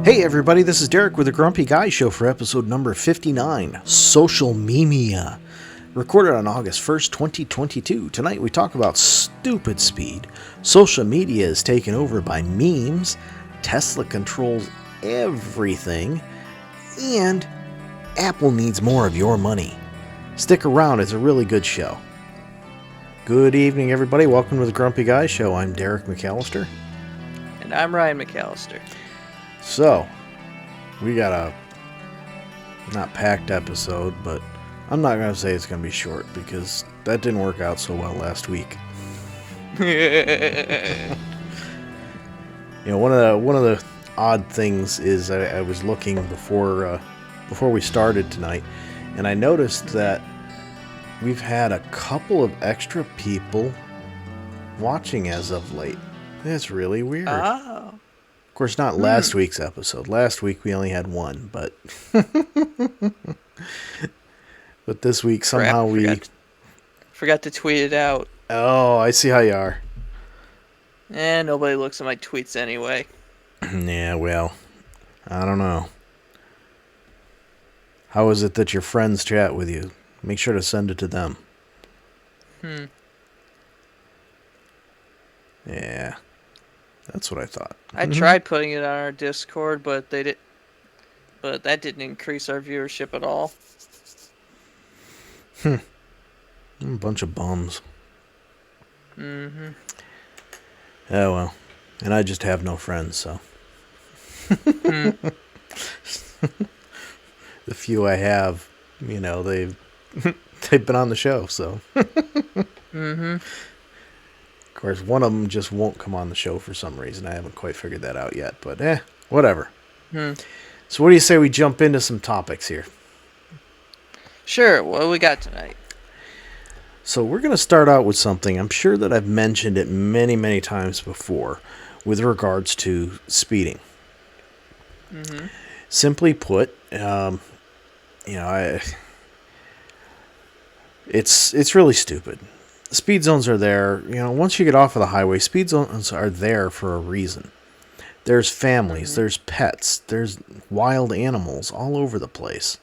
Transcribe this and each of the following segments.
Hey everybody, this is Derek with the Grumpy Guy Show for episode number 59, Social Memia. Recorded on August 1st, 2022. Tonight we talk about stupid speed, social media is taken over by memes, Tesla controls everything, and Apple needs more of your money. Stick around, it's a really good show. Good evening everybody, welcome to the Grumpy Guy Show. I'm Derek McAllister. And I'm Ryan McAllister. So, we got a not packed episode, but I'm not going to say it's going to be short because that didn't work out so well last week. You know, one of the odd things is I was looking before we started tonight, and I noticed that we've had a couple of extra people watching as of late. It's really weird. Oh. Of course, not last week's episode. Last week we only had one, but but this week somehow we forgot to tweet it out. Oh, I see how you are. Nobody looks at my tweets anyway. Yeah, well, I don't know. How is it that your friends chat with you? Make sure to send it to them. Yeah. That's what I thought. I tried putting it on our Discord, but that didn't increase our viewership at all. A bunch of bums. Mm-hmm. Oh well. And I just have no friends, so. The few I have, you know, they've been on the show, so. Mm-hmm. Of course, one of them just won't come on the show for some reason. I haven't quite figured that out yet, but whatever. So what do you say we jump into some topics here? Sure, what do we got tonight? So we're going to start out with something. I'm sure that I've mentioned it many, many times before with regards to speeding. Mm-hmm. Simply put, it's really stupid. Speed zones are there. You know, once you get off of the highway, speed zones are there for a reason. There's families, there's pets, there's wild animals all over the place.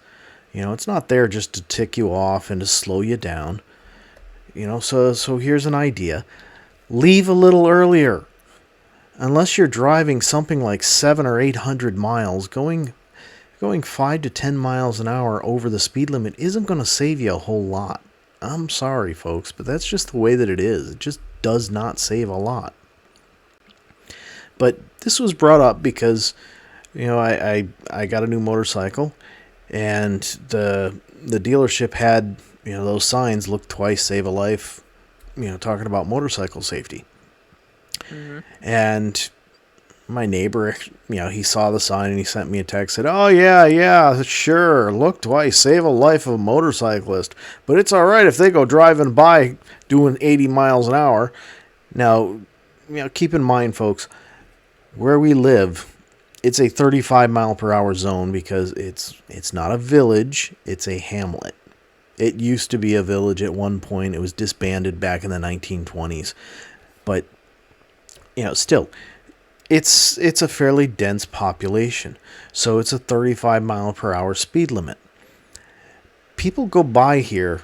You know, it's not there just to tick you off and to slow you down. You know, so here's an idea. Leave a little earlier. Unless you're driving something like 700 or 800 miles, going 5 to 10 miles an hour over the speed limit isn't going to save you a whole lot. I'm sorry, folks, but that's just the way that it is. It just does not save a lot. But this was brought up because, you know, I got a new motorcycle, and the dealership had, you know, those signs, look twice, save a life, you know, talking about motorcycle safety. Mm-hmm. And my neighbor, you know, he saw the sign and he sent me a text, said, "Oh, yeah, sure, look twice, save a life of a motorcyclist. But it's all right if they go driving by doing 80 miles an hour. Now, you know, keep in mind, folks, where we live, it's a 35 mile per hour zone because it's not a village, it's a hamlet. It used to be a village at one point. It was disbanded back in the 1920s. But, you know, still, it's a fairly dense population, so it's a 35 mile per hour speed limit. People go by here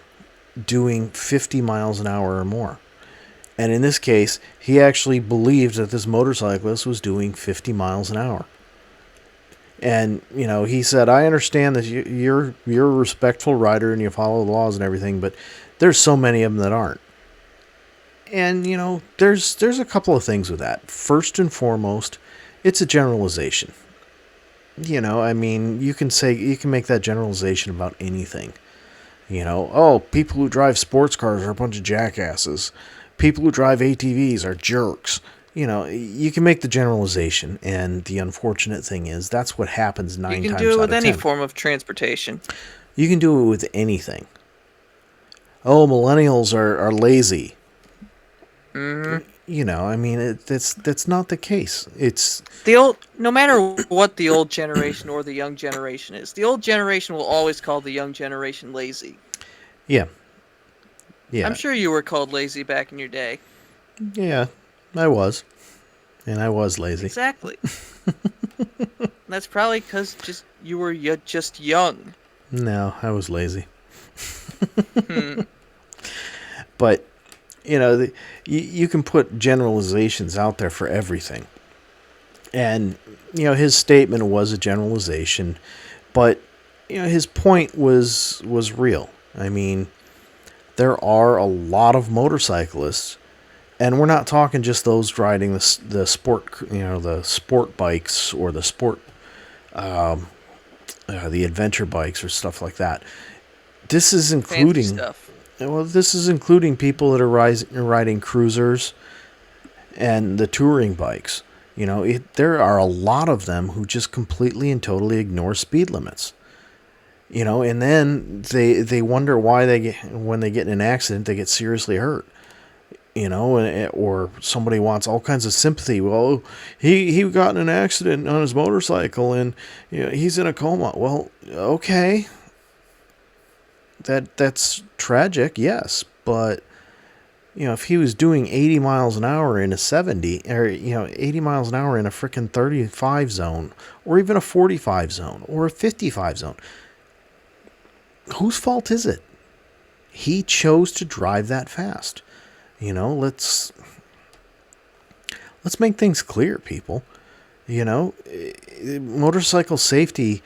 doing 50 miles an hour or more. And in this case, he actually believed that this motorcyclist was doing 50 miles an hour. And, you know, he said, "I understand that you're a respectful rider and you follow the laws and everything, but there's so many of them that aren't." And, you know, there's a couple of things with that. First and foremost, it's a generalization. You know, I mean, you can make that generalization about anything. You know, oh, people who drive sports cars are a bunch of jackasses. People who drive ATVs are jerks. You know, you can make the generalization, and the unfortunate thing is that's what happens 9 times out of 10. You can do it with any form of transportation. You can do it with anything. Oh, millennials are lazy. Mm-hmm. You know, I mean, that's not the case. It's no matter what the old generation or the young generation is, the old generation will always call the young generation lazy. Yeah. I'm sure you were called lazy back in your day. Yeah, I was. And I was lazy. Exactly. That's probably because you were just young. No, I was lazy. Hmm. But, you can put generalizations out there for everything. And, his statement was a generalization, but, his point was real. I mean, there are a lot of motorcyclists, and we're not talking just those riding the sport, the sport bikes or the adventure bikes or stuff like that. This is Fancy including, stuff. well, this is including people that are riding cruisers and the touring bikes. There are a lot of them who just completely and totally ignore speed limits. And then they wonder why when they get in an accident, they get seriously hurt. Or somebody wants all kinds of sympathy. Well, he got in an accident on his motorcycle and he's in a coma. Well, okay, that's tragic, yes, but if he was doing 80 miles an hour in a 70, or 80 miles an hour in a frickin' 35 zone, or even a 45 zone, or a 55 zone, whose fault is it? He chose to drive that fast. Let's make things clear, people. Motorcycle safety,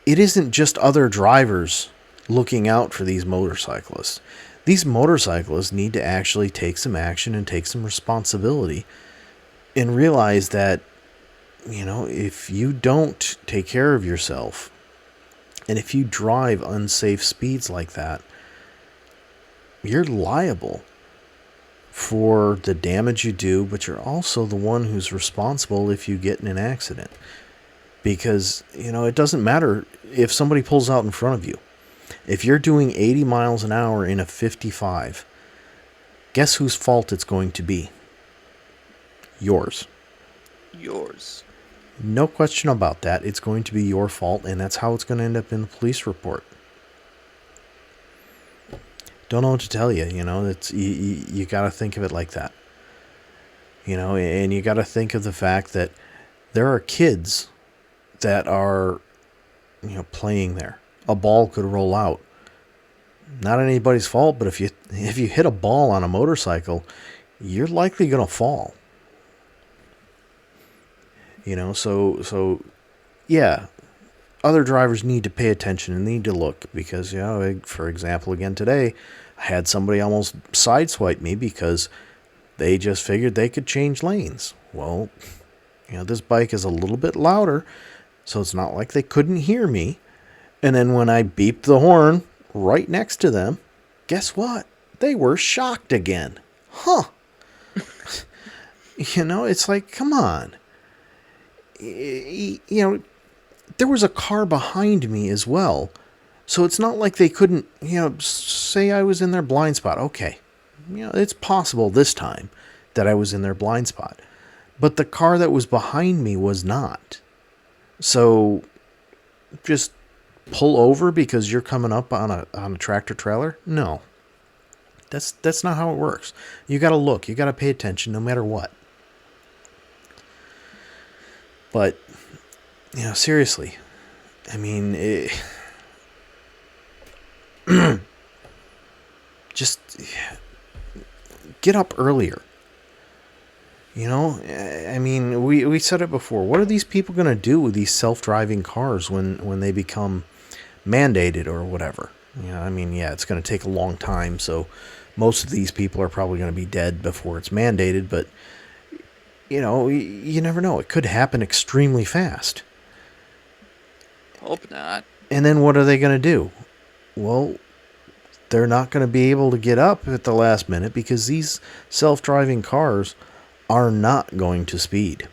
it isn't just other drivers looking out for these motorcyclists. These motorcyclists need to actually take some action and take some responsibility and realize that, if you don't take care of yourself and if you drive unsafe speeds like that, you're liable for the damage you do, but you're also the one who's responsible if you get in an accident. Because, it doesn't matter if somebody pulls out in front of you. If you're doing 80 miles an hour in a 55, guess whose fault it's going to be? Yours. Yours. No question about that. It's going to be your fault, and that's how it's going to end up in the police report. Don't know what to tell you. It's you got to think of it like that. And you got to think of the fact that there are kids that are, playing there. A ball could roll out. Not anybody's fault, but if you hit a ball on a motorcycle, you're likely going to fall. So yeah, other drivers need to pay attention and need to look because, for example, again today, I had somebody almost sideswipe me because they just figured they could change lanes. Well, this bike is a little bit louder, so it's not like they couldn't hear me. And then when I beeped the horn right next to them, guess what? They were shocked again. Huh. It's like, come on. There was a car behind me as well. So it's not like they couldn't, say I was in their blind spot. Okay. It's possible this time that I was in their blind spot. But the car that was behind me was not. So just pull over because you're coming up on a tractor trailer? No. That's not how it works. You got to look, you got to pay attention no matter what. But seriously, I mean, just get up earlier. I mean, we said it before. What are these people going to do with these self-driving cars when they become mandated or whatever? I mean, yeah, it's going to take a long time, so most of these people are probably going to be dead before it's mandated, but, you never know. It could happen extremely fast. Hope not. And then what are they going to do? Well, they're not going to be able to get up at the last minute because these self-driving cars are not going to speed.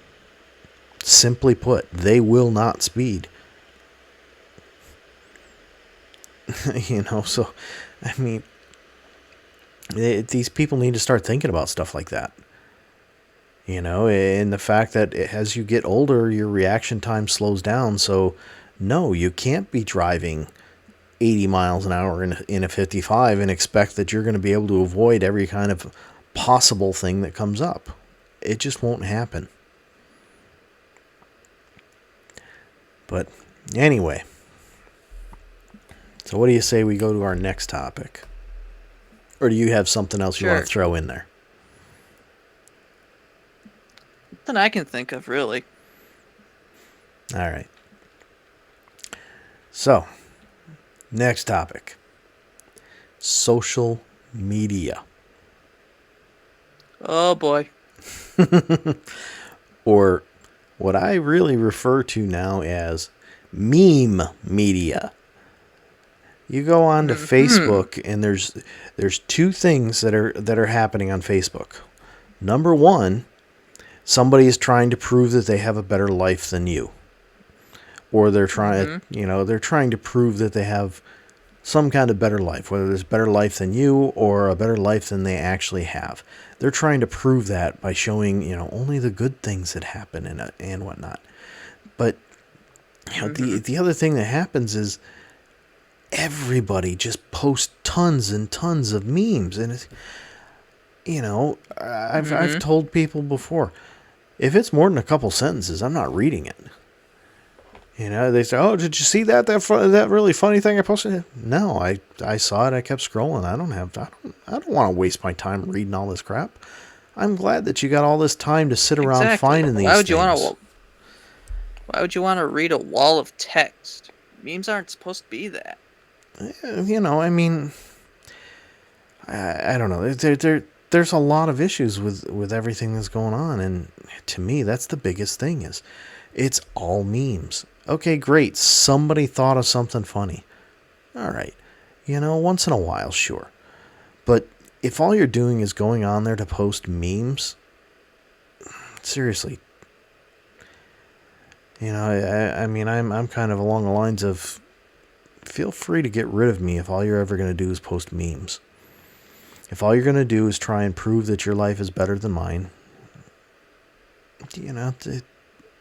Simply put, they will not speed. So, I mean, these people need to start thinking about stuff like that. And the fact that as you get older, your reaction time slows down. So, no, you can't be driving 80 miles an hour in a 55 and expect that you're going to be able to avoid every kind of possible thing that comes up. It just won't happen. But anyway, so what do you say we go to our next topic? Or do you have something else you want to throw in there? Nothing I can think of, really. All right. So, next topic. Social media. Oh, boy. Or what I really refer to now as meme media. You go on to Facebook, and there's two things that are happening on Facebook. Number one, somebody is trying to prove that they have a better life than you, or they're trying to prove that they have some kind of better life, whether there's a better life than you or a better life than they actually have. They're trying to prove that by showing only the good things that happen and whatnot. But the other thing that happens is everybody just posts tons and tons of memes, and it's, I've told people before, if it's more than a couple sentences, I'm not reading it. They say, "Oh, did you see that really funny thing I posted?" No, I saw it. I kept scrolling. I don't want to waste my time reading all this crap. I'm glad that you got all this time to sit around finding these things. Why would you want to read a wall of text? Memes aren't supposed to be that. I mean, I don't know. There's a lot of issues with everything that's going on, and to me, that's the biggest thing. Is it's all memes. Okay, great. Somebody thought of something funny. All right. Once in a while, sure. But if all you're doing is going on there to post memes, seriously. I mean, I'm kind of along the lines of, feel free to get rid of me if all you're ever going to do is post memes. If all you're going to do is try and prove that your life is better than mine,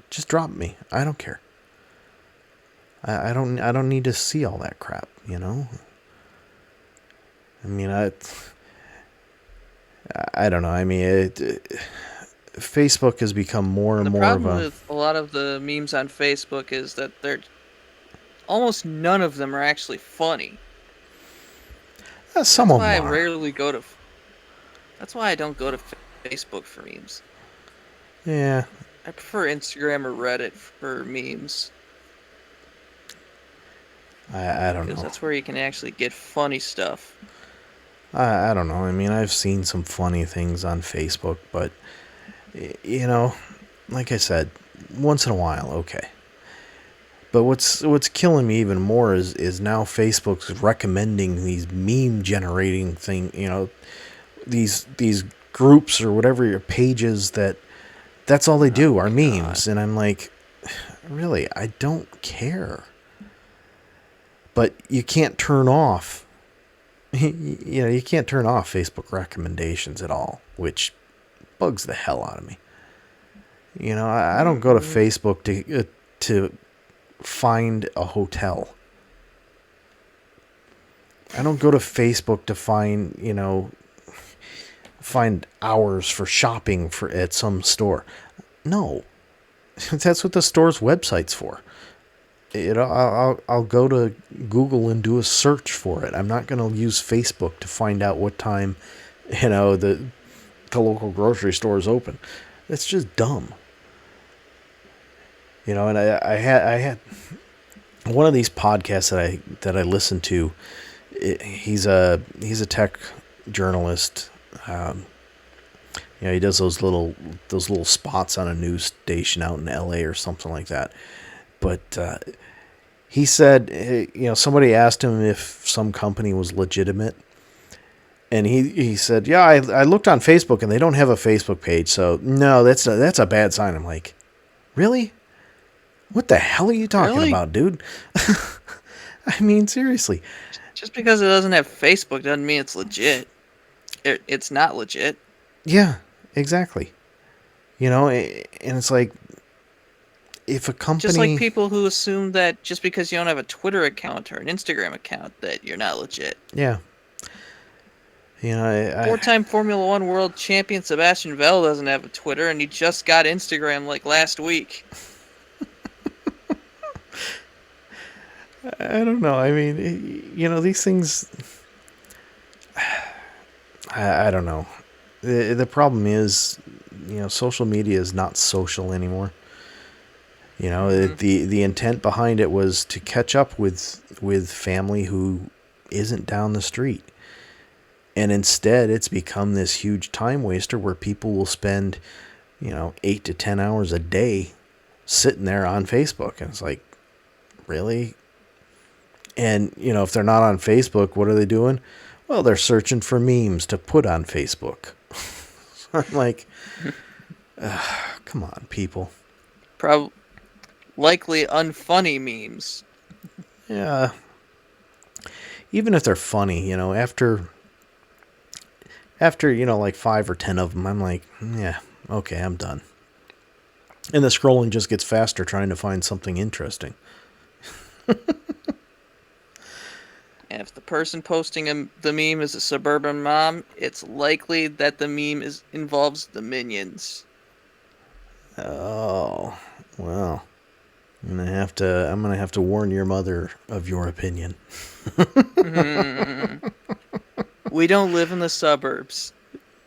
just drop me. I don't care. I don't need to see all that crap, I mean, I don't know. I mean, Facebook has become more and more of a... The problem with a lot of the memes on Facebook is that almost none of them are actually funny. Some of them are. That's why I don't go to Facebook for memes. Yeah. I prefer Instagram or Reddit for memes. I don't know. Because that's where you can actually get funny stuff. I don't know. I mean, I've seen some funny things on Facebook, but, like I said, once in a while, okay. But what's killing me even more is now Facebook's recommending these meme generating these groups or whatever your pages that's all they do are memes. And I'm like, really, I don't care. But you can't turn off, you can't turn off Facebook recommendations at all, which bugs the hell out of me. I don't go to Facebook to find a hotel. I don't go to Facebook to find hours for shopping at some store. No, that's what the store's website's for. I'll go to Google and do a search for it. I'm not going to use Facebook to find out what time, the local grocery store is open. That's just dumb. And I had one of these podcasts that I listened to. He's a tech journalist. He does those little spots on a news station out in LA or something like that. But he said, somebody asked him if some company was legitimate. And he said, yeah, I looked on Facebook and they don't have a Facebook page. So, no, that's a bad sign. I'm like, really? What the hell are you talking about, dude? I mean, seriously. Just because it doesn't have Facebook doesn't mean it's legit. It's not legit. Yeah, exactly. And it's like, if a company... Just like people who assume that just because you don't have a Twitter account or an Instagram account that you're not legit. Yeah. Four-time Formula One world champion Sebastian Vettel doesn't have a Twitter, and he just got Instagram like last week. I don't know. I mean, these things. I don't know. The problem is, social media is not social anymore. Mm-hmm. The intent behind it was to catch up with family who isn't down the street. And instead, it's become this huge time waster where people will spend, 8 to 10 hours a day sitting there on Facebook. And it's like, really? And, if they're not on Facebook, what are they doing? Well, they're searching for memes to put on Facebook. I'm like, come on, people. Likely unfunny memes. Yeah. Even if they're funny, after like 5 or 10 of them, I'm like, yeah, okay, I'm done. And the scrolling just gets faster trying to find something interesting. And if the person posting the meme is a suburban mom, it's likely that the meme involves the Minions. Oh, well, I'm gonna have to warn your mother of your opinion. Mm. We don't live in the suburbs.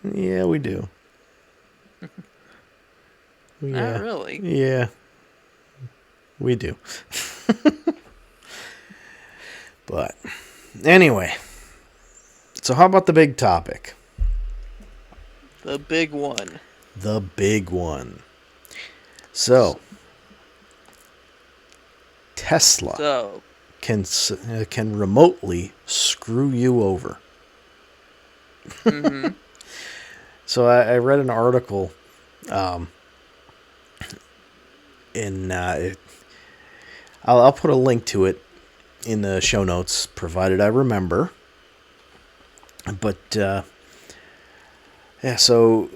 Yeah, we do. Yeah, Not really. yeah, we do. But anyway, so how about the big topic? The big one. The big one. So, Tesla can remotely screw you over. Mm-hmm. So I read an article, in I'll put a link to it in the show notes, provided I remember. But yeah, so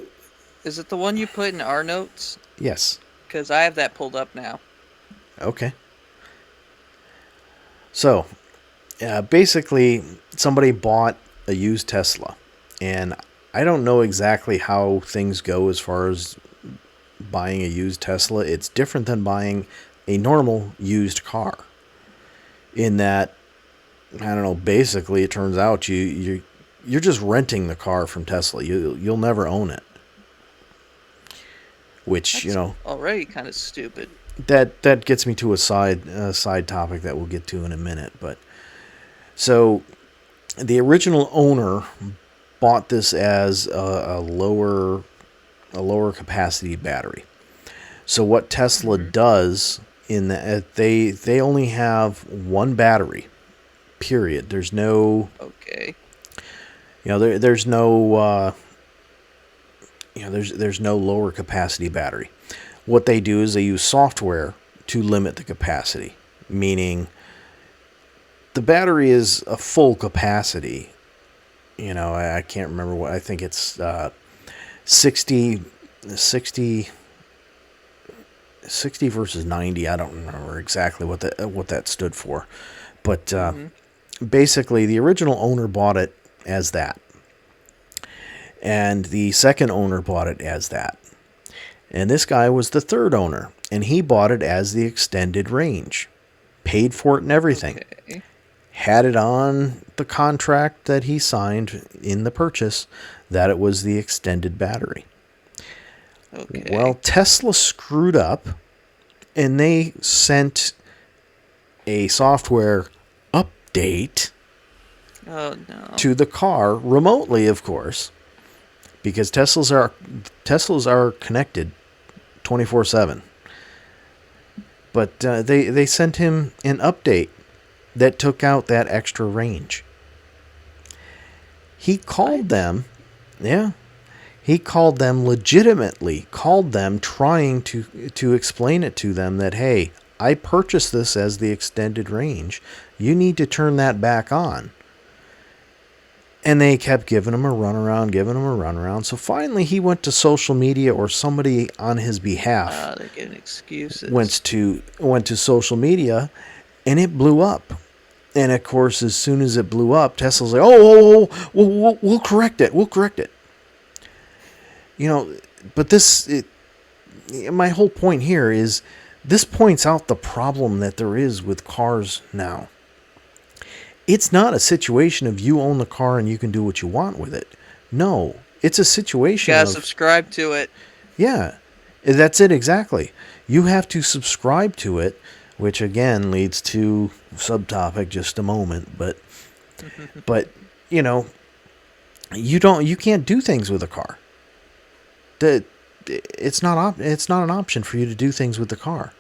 Is it the one you put in our notes? yes, Because I have that pulled up now. okay. So basically, somebody bought a used Tesla, and I don't know exactly how things go as far as buying a used Tesla. It's different than buying a normal used car. In that, I don't know. Basically, it turns out you're just renting the car from Tesla. You'll never own it. Which That's already kind of stupid. that gets me to a side topic that we'll get to in a minute. But so the original owner bought this as a lower capacity battery. So what Tesla does in that they only have one battery. Period. There's no Okay. there's no there's no lower capacity battery. What they do is they use software to limit the capacity, meaning the battery is a full capacity. I can't remember what, I think it's 60 versus 90. I don't remember exactly what that stood for, but basically the original owner bought it as that, and the second owner bought it as that, and this guy was the third owner, and he bought it as the extended range, paid for it and everything. Okay. Had it on the contract that he signed in the purchase that it was the extended battery. Okay. Well, Tesla screwed up, and they sent a software update Oh no. to the car remotely, of course, because Teslas are connected 24/7. But they sent him an update that took out that extra range. He called them, yeah. He called them legitimately, called them trying to explain it to them that, hey, I purchased this as the extended range. You need to turn that back on. And they kept giving him a runaround. So finally he went to social media, or somebody on his behalf They're getting excuses. went to social media, and it blew up. And of course, as soon as it blew up, Tesla's like, we'll correct it. We'll correct it. But my whole point here is This points out the problem that there is with cars now. It's not a situation of you own the car and you can do what you want with it. No, it's a You situation gotta of, subscribe to it. yeah, that's it exactly. You have to subscribe to it, which again leads to subtopic just a moment, but you know, you can't do things with a car. It's not an option for you to do things with the car.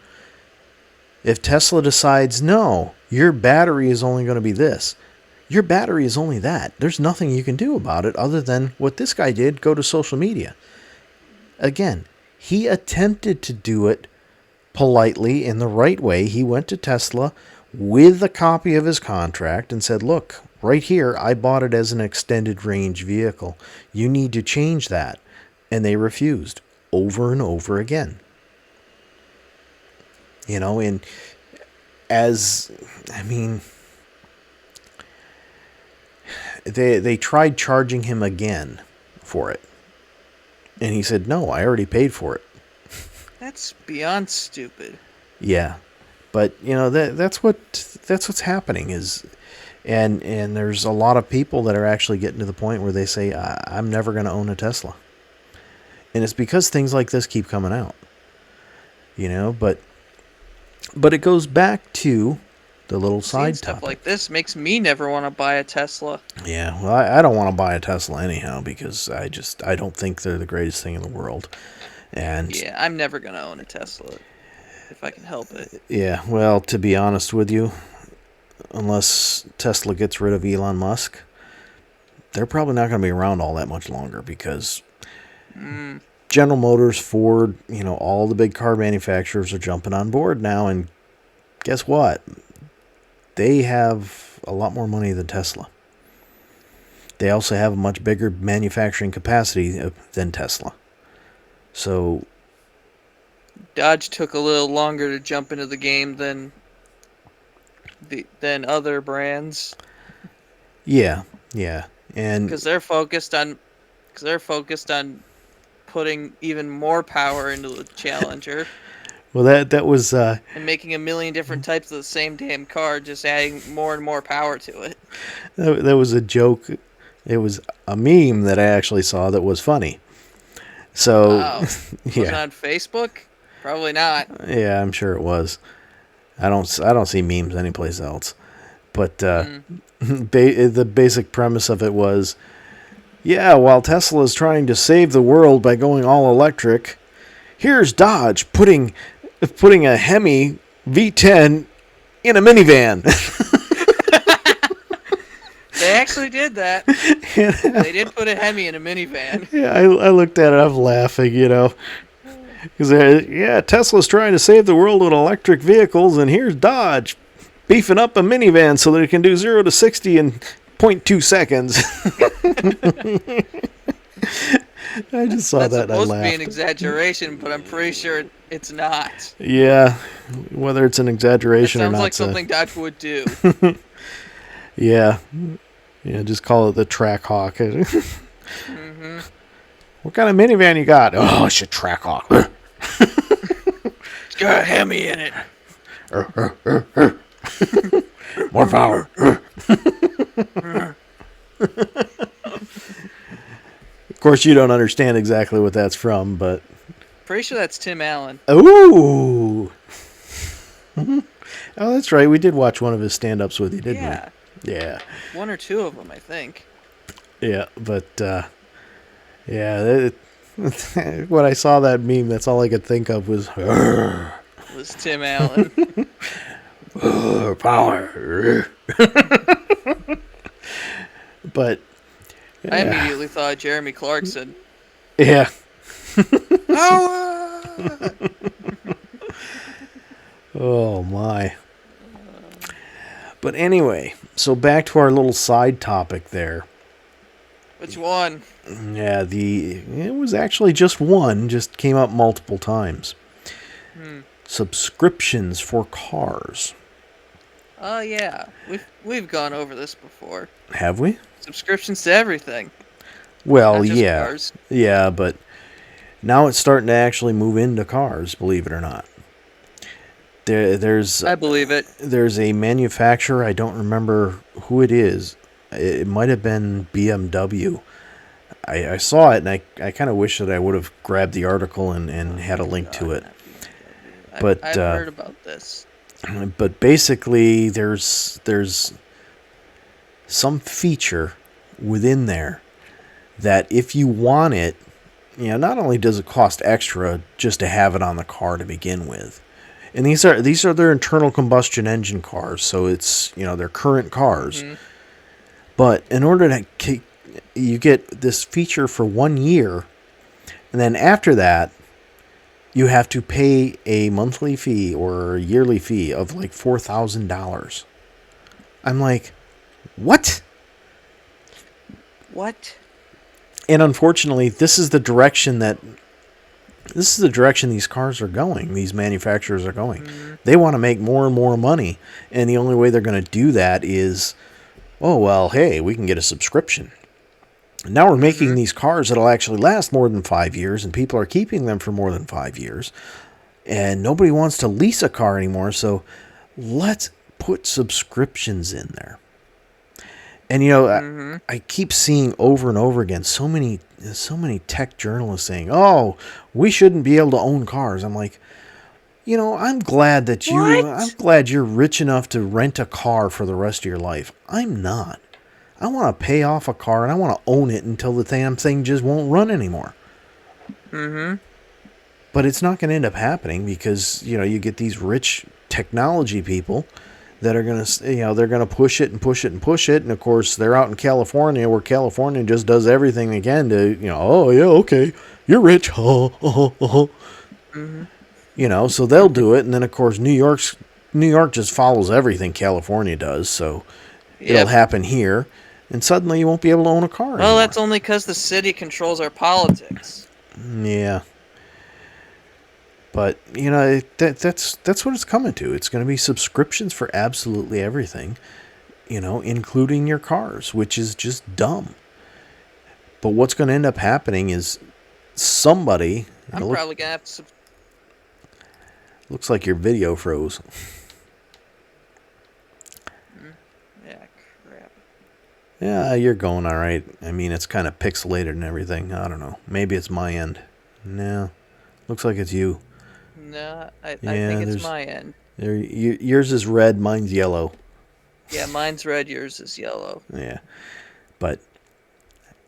If Tesla decides, no, your battery is only going to be this, your battery is only that. There's nothing you can do about it other than what this guy did, go to social media. Again, he attempted to do it politely in the right way. He went to Tesla with a copy of his contract and said, look, right here, I bought it as an extended range vehicle. You need to change that. And they refused over and over again. You know, and they tried charging him again for it. And he said, no, I already paid for it. That's beyond stupid. Yeah. But, you know, that's what's happening is, and there's a lot of people that are actually getting to the point where they say, I'm never going to own a Tesla. And it's because things like this keep coming out. You know, but it goes back to the little side stuff topic. Like this makes me never want to buy a Tesla. Yeah, well, I don't want to buy a Tesla anyhow because I don't think they're the greatest thing in the world. And yeah, I'm never going to own a Tesla if I can help it. Yeah, well, to be honest with you, unless Tesla gets rid of Elon Musk, they're probably not going to be around all that much longer because General Motors, Ford, you know, all the big car manufacturers are jumping on board now, and guess what? They have a lot more money than Tesla. They also have a much bigger manufacturing capacity than Tesla. So Dodge took a little longer to jump into the game than other brands. Yeah, and because they're focused on putting even more power into the Challenger. Well, that was and making a million different types of the same damn car, just adding more and more power to it. That was a joke. It was a meme that I actually saw that was funny. So, wow. Was it on Facebook? Probably not. Yeah, I'm sure it was. I don't see memes anyplace else. But the basic premise of it was, yeah, while Tesla is trying to save the world by going all electric, here's Dodge putting a Hemi V10 in a minivan. They actually did that. They did put a Hemi in a minivan. Yeah, I looked at it. I'm laughing, you know. Because, Tesla's trying to save the world with electric vehicles, and here's Dodge beefing up a minivan so that it can do 0 to 60 in 0.2 seconds. I just saw that and I laughed. That's supposed to be an exaggeration, but I'm pretty sure it's not. Yeah, whether it's an exaggeration or not. Sounds like something Dodge would do. Yeah, just call it the Track Hawk. What kind of minivan you got? Oh, it's a Track Hawk. It's got a Hemi in it. More power. Of course, you don't understand exactly what that's from, but... Pretty sure that's Tim Allen. Ooh! Oh, that's right. We did watch one of his stand-ups with you, didn't we? Yeah. One or two of them, I think. Yeah, but... when I saw that meme, that's all I could think of was... It was Tim Allen. Power. But... I immediately thought Jeremy Clarkson. Yeah. Oh, my. But anyway, so back to our little side topic there. Which one? Yeah, it was actually just one, just came up multiple times. Subscriptions for cars. Oh, yeah. We've gone over this before. Have we? Subscriptions to everything. Well, not just yeah. Cars. Yeah, but now it's starting to actually move into cars, believe it or not. There's I believe it. there's a manufacturer, I don't remember who it is. It might have been BMW. I saw it, and I kind of wish that I would have grabbed the article and had a link to it. But I've heard about this. but basically, there's some feature within there that if you want it, not only does it cost extra just to have it on the car to begin with, and these are their internal combustion engine cars, so it's their current cars. Mm-hmm. But in order to you get this feature for 1 year, and then after that, you have to pay a monthly fee or a yearly fee of like $4,000. I'm like, what? What? And unfortunately, this is the direction these cars are going. These manufacturers are going. Mm-hmm. They want to make more and more money, and the only way they're going to do that is, oh well, hey, we can get a subscription. Now we're making these cars that'll actually last more than 5 years, and people are keeping them for more than 5 years. And nobody wants to lease a car anymore, so let's put subscriptions in there. And I keep seeing over and over again so many tech journalists saying, "Oh, we shouldn't be able to own cars." I'm like, I'm glad that I'm glad you're rich enough to rent a car for the rest of your life. I'm not. I want to pay off a car, and I want to own it until the damn thing just won't run anymore. Mm-hmm. But it's not going to end up happening because, you get these rich technology people that are going to, they're going to push it and push it and push it. And, of course, they're out in California where California just does everything they can to, oh, yeah, okay, you're rich. Mm-hmm. So they'll do it. And then, of course, New York just follows everything California does. So it'll happen here. And suddenly you won't be able to own a car anymore. Well, that's only because the city controls our politics. Yeah. But, that's what it's coming to. It's going to be subscriptions for absolutely everything, including your cars, which is just dumb. But what's going to end up happening is somebody... I'm probably going to have to... Looks like your video froze. Yeah, you're going all right. I mean, it's kind of pixelated and everything. I don't know. Maybe it's my end. No. Looks like it's you. No, I think it's my end. Yours is red, mine's yellow. Yeah, mine's red, yours is yellow. Yeah. But,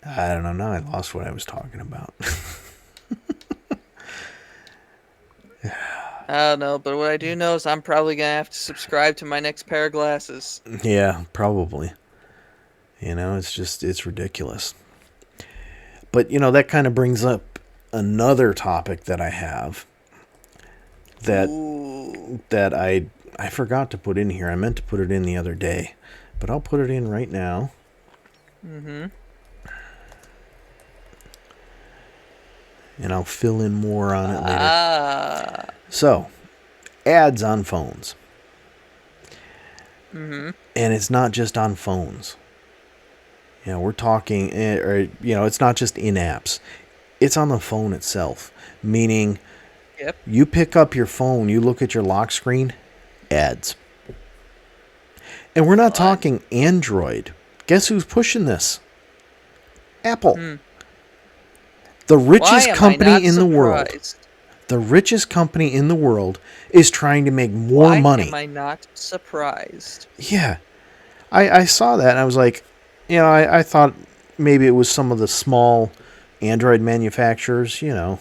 I don't know. Now I lost what I was talking about. I don't know, but what I do know is I'm probably going to have to subscribe to my next pair of glasses. Yeah, probably. It's ridiculous. But, that kind of brings up another topic that I have that I forgot to put in here. I meant to put it in the other day, but I'll put it in right now. Mm-hmm. And I'll fill in more on it later. So, ads on phones. Mm-hmm. And it's not just on phones. We're talking, it's not just in apps. It's on the phone itself. Meaning, you pick up your phone, you look at your lock screen, ads. And we're not talking Android. Guess who's pushing this? Apple. The richest company in the world. The richest company in the world is trying to make more money. Why am I not surprised? Yeah. I saw that and I was like, I thought maybe it was some of the small Android manufacturers, I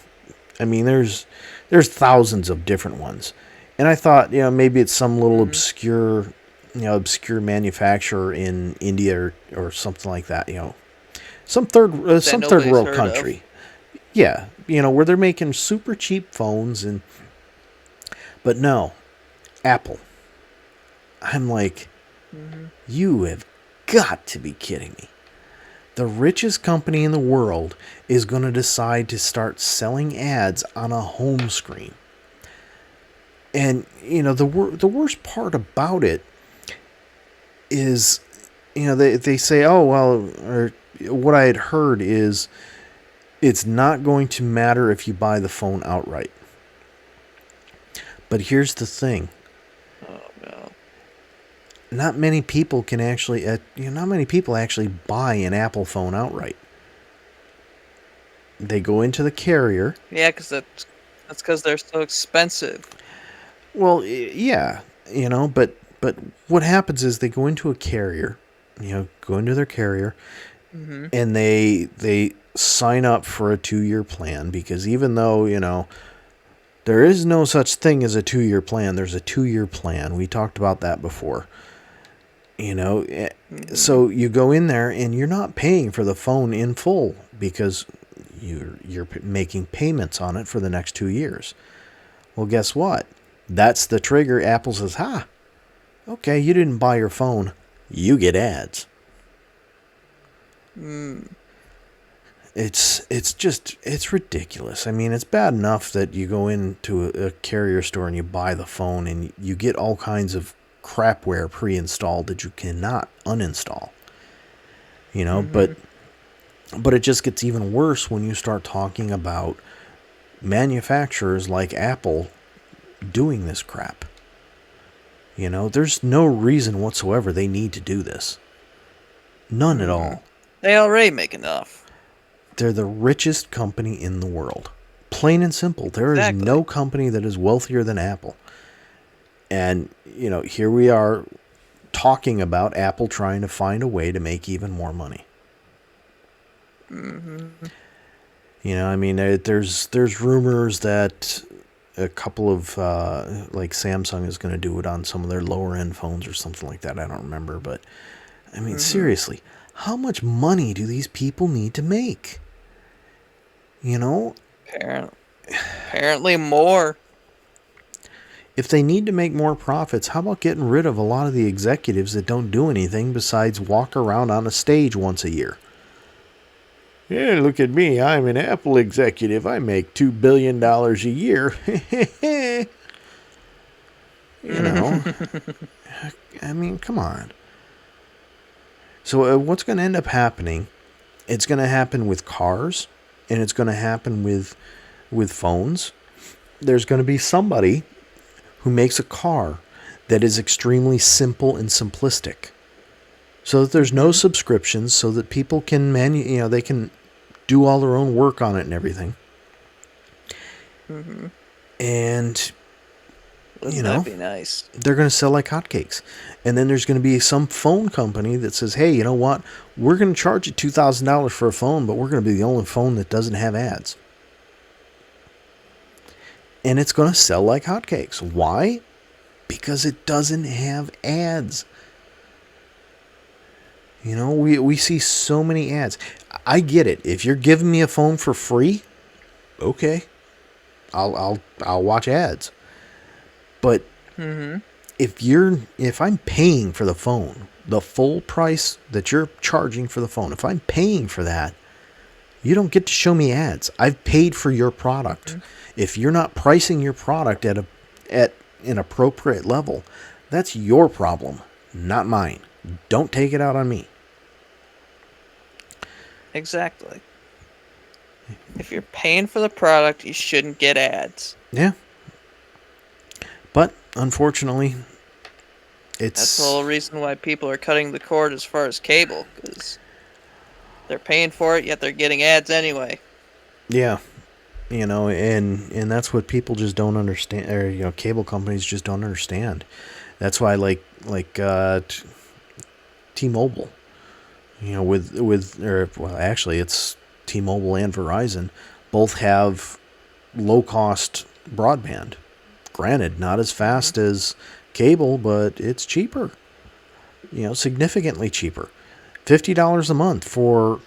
mean, there's thousands of different ones. And I thought, maybe it's some little obscure manufacturer in India or something like that, some third world country. Yeah, where they're making super cheap phones but no, Apple. I'm like, you have got to be kidding me. The richest company in the world is going to decide to start selling ads on a home screen. And, the worst part about it is, they say, oh, well, or what I had heard is it's not going to matter if you buy the phone outright. But here's the thing. not many people can actually, not many people actually buy an Apple phone outright. They go into the carrier. Yeah, because that's because they're so expensive. Well, yeah, but what happens is they go into a carrier, go into their carrier, Mm-hmm. and they sign up for a 2-year plan, because even though, there is no such thing as a 2-year plan, there's a 2-year plan. We talked about that before. Mm-hmm. So you go in there and you're not paying for the phone in full, because you're making payments on it for the next 2 years. Well, guess what? That's the trigger. Apple says, okay, you didn't buy your phone. You get ads. Mm. It's ridiculous. I mean, it's bad enough that you go into a carrier store and you buy the phone and you get all kinds of crapware pre-installed that you cannot uninstall. Mm-hmm. But it just gets even worse when you start talking about manufacturers like Apple doing this crap. There's no reason whatsoever they need to do this. None at all. They already make enough. They're the richest company in the world. Plain and simple. There is no company that is wealthier than Apple. And, here we are talking about Apple trying to find a way to make even more money. Mm-hmm. I mean, there's rumors that a couple of, like Samsung is going to do it on some of their lower end phones or something like that. I don't remember. But, I mean, seriously, how much money do these people need to make? Apparently more. If they need to make more profits, how about getting rid of a lot of the executives that don't do anything besides walk around on a stage once a year? Yeah, look at me. I'm an Apple executive. I make $2 billion a year. I mean, come on. So what's going to end up happening? It's going to happen with cars, and it's going to happen with phones. There's going to be somebody who makes a car that is extremely simple and simplistic, so that there's no subscriptions, so that people can they can do all their own work on it and everything. Mm-hmm. And that'd be nice. They're going to sell like hotcakes. And then there's going to be some phone company that says, hey, you know what? We're going to charge you $2,000 for a phone, but we're going to be the only phone that doesn't have ads. And it's going to sell like hotcakes. Why? Because it doesn't have ads. We see so many ads. I get it. If you're giving me a phone for free, okay, I'll watch ads. But if I'm paying for the phone, the full price that you're charging for the phone, if I'm paying for that, you don't get to show me ads. I've paid for your product. If you're not pricing your product at an appropriate level, that's your problem, not mine. Don't take it out on me. Exactly. If you're paying for the product, you shouldn't get ads. Yeah. But unfortunately, That's the whole reason why people are cutting the cord as far as cable, because they're paying for it, yet they're getting ads anyway. Yeah. And that's what people just don't understand, or cable companies just don't understand. That's why like T-Mobile, actually it's T-Mobile and Verizon both have low cost broadband. Granted, not as fast as cable, but it's cheaper. Significantly cheaper. $50 a month for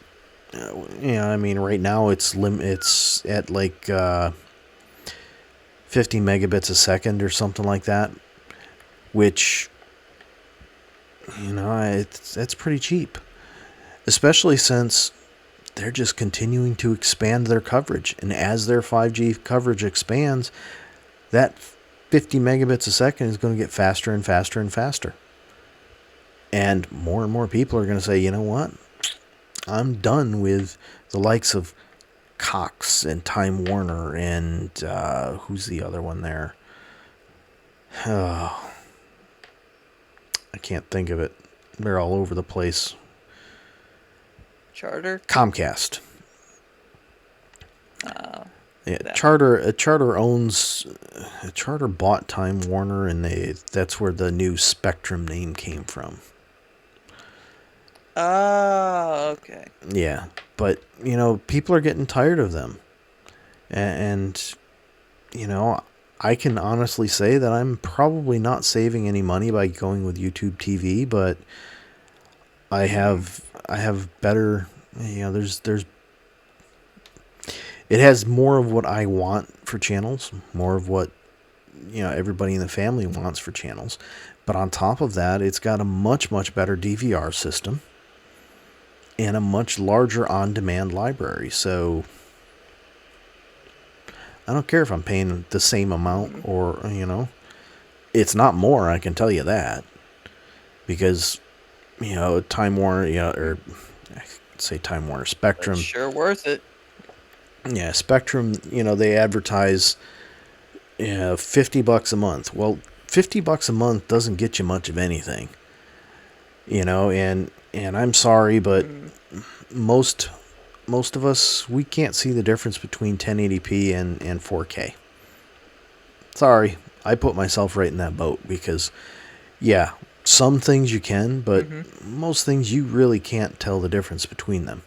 I mean, right now it's at like 50 megabits a second or something like that, which that's pretty cheap, especially since they're just continuing to expand their coverage, and as their 5G coverage expands, that 50 megabits a second is going to get faster and faster and faster. And more people are going to say, you know what? I'm done with the likes of Cox and Time Warner and who's the other one there? Oh, I can't think of it. They're all over the place. Charter? Comcast. Yeah, that Charter owns. Charter bought Time Warner, and that's where the new Spectrum name came from. Oh, okay. Yeah, but people are getting tired of them, and I can honestly say that I'm probably not saving any money by going with YouTube TV, but I have better. There's it has more of what I want for channels, more of what everybody in the family wants for channels. But on top of that, it's got a much better DVR system and a much larger on-demand library. So I don't care if I'm paying the same amount or it's not more. I can tell you that, because Time Warner, or I say Time Warner, Spectrum. That's sure worth it. Yeah, Spectrum, they advertise $50 a month. Well, $50 a month doesn't get you much of anything. And I'm sorry, but most of us, we can't see the difference between 1080p and 4K. Sorry, I put myself right in that boat, because yeah, some things you can, but most things you really can't tell the difference between them.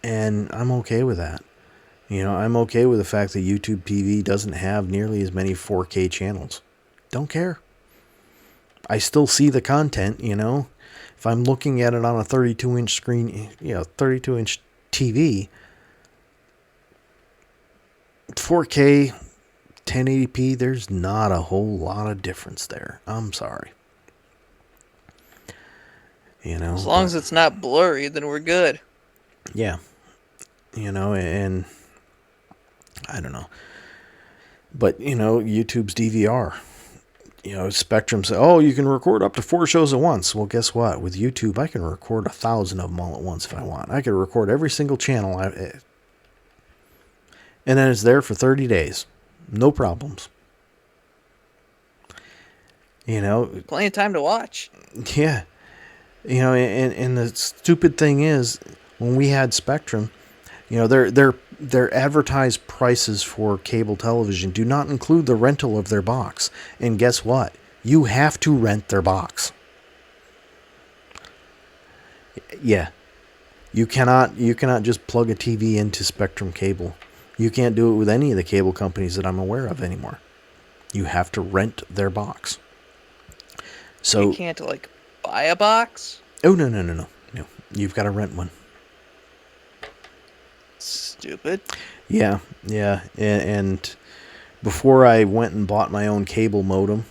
And I'm okay with that. I'm okay with the fact that YouTube TV doesn't have nearly as many 4K channels. Don't care. I still see the content, If I'm looking at it on a 32-inch screen, 32-inch TV, 4K, 1080p, there's not a whole lot of difference there. I'm sorry. As long as it's not blurry, then we're good. Yeah. And I don't know. But, YouTube's DVR. Spectrum says, oh, you can record up to 4 shows at once. Well, guess what? With YouTube, I can record 1,000 of them all at once if I want. I can record every single channel. And then it's there for 30 days. No problems. Plenty of time to watch. Yeah. And the stupid thing is, when we had Spectrum, their advertised prices for cable television do not include the rental of their box. And guess what? You have to rent their box. Yeah. You cannot just plug a TV into Spectrum cable. You can't do it with any of the cable companies that I'm aware of anymore. You have to rent their box. So you can't buy a box? Oh, no. You've got to rent one. Stupid. Yeah. And before I went and bought my own cable modem,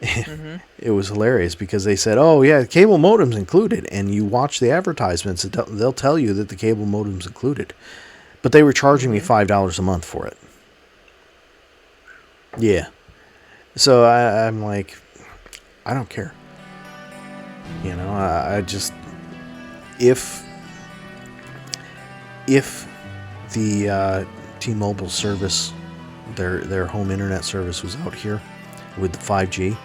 it was hilarious, because they said, oh, yeah, cable modem's included. And you watch the advertisements, they'll tell you that the cable modem's included. But they were charging me $5 a month for it. Yeah. So I'm like, I don't care. I just, if the T-Mobile service, their home internet service was out here with the 5G,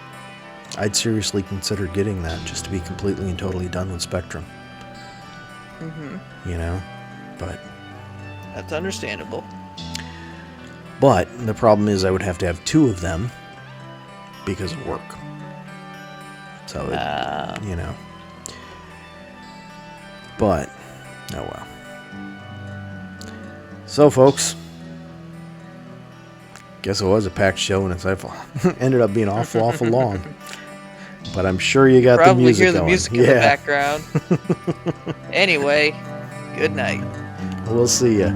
I'd seriously consider getting that, just to be completely and totally done with Spectrum. But that's understandable. But the problem is, I would have to have 2 of them because of work. So But oh well. So, folks, guess it was a packed show, and it's ended up being awful long. But I'm sure you got the music going. Probably hear the music in the background. Anyway, good night. We'll see ya.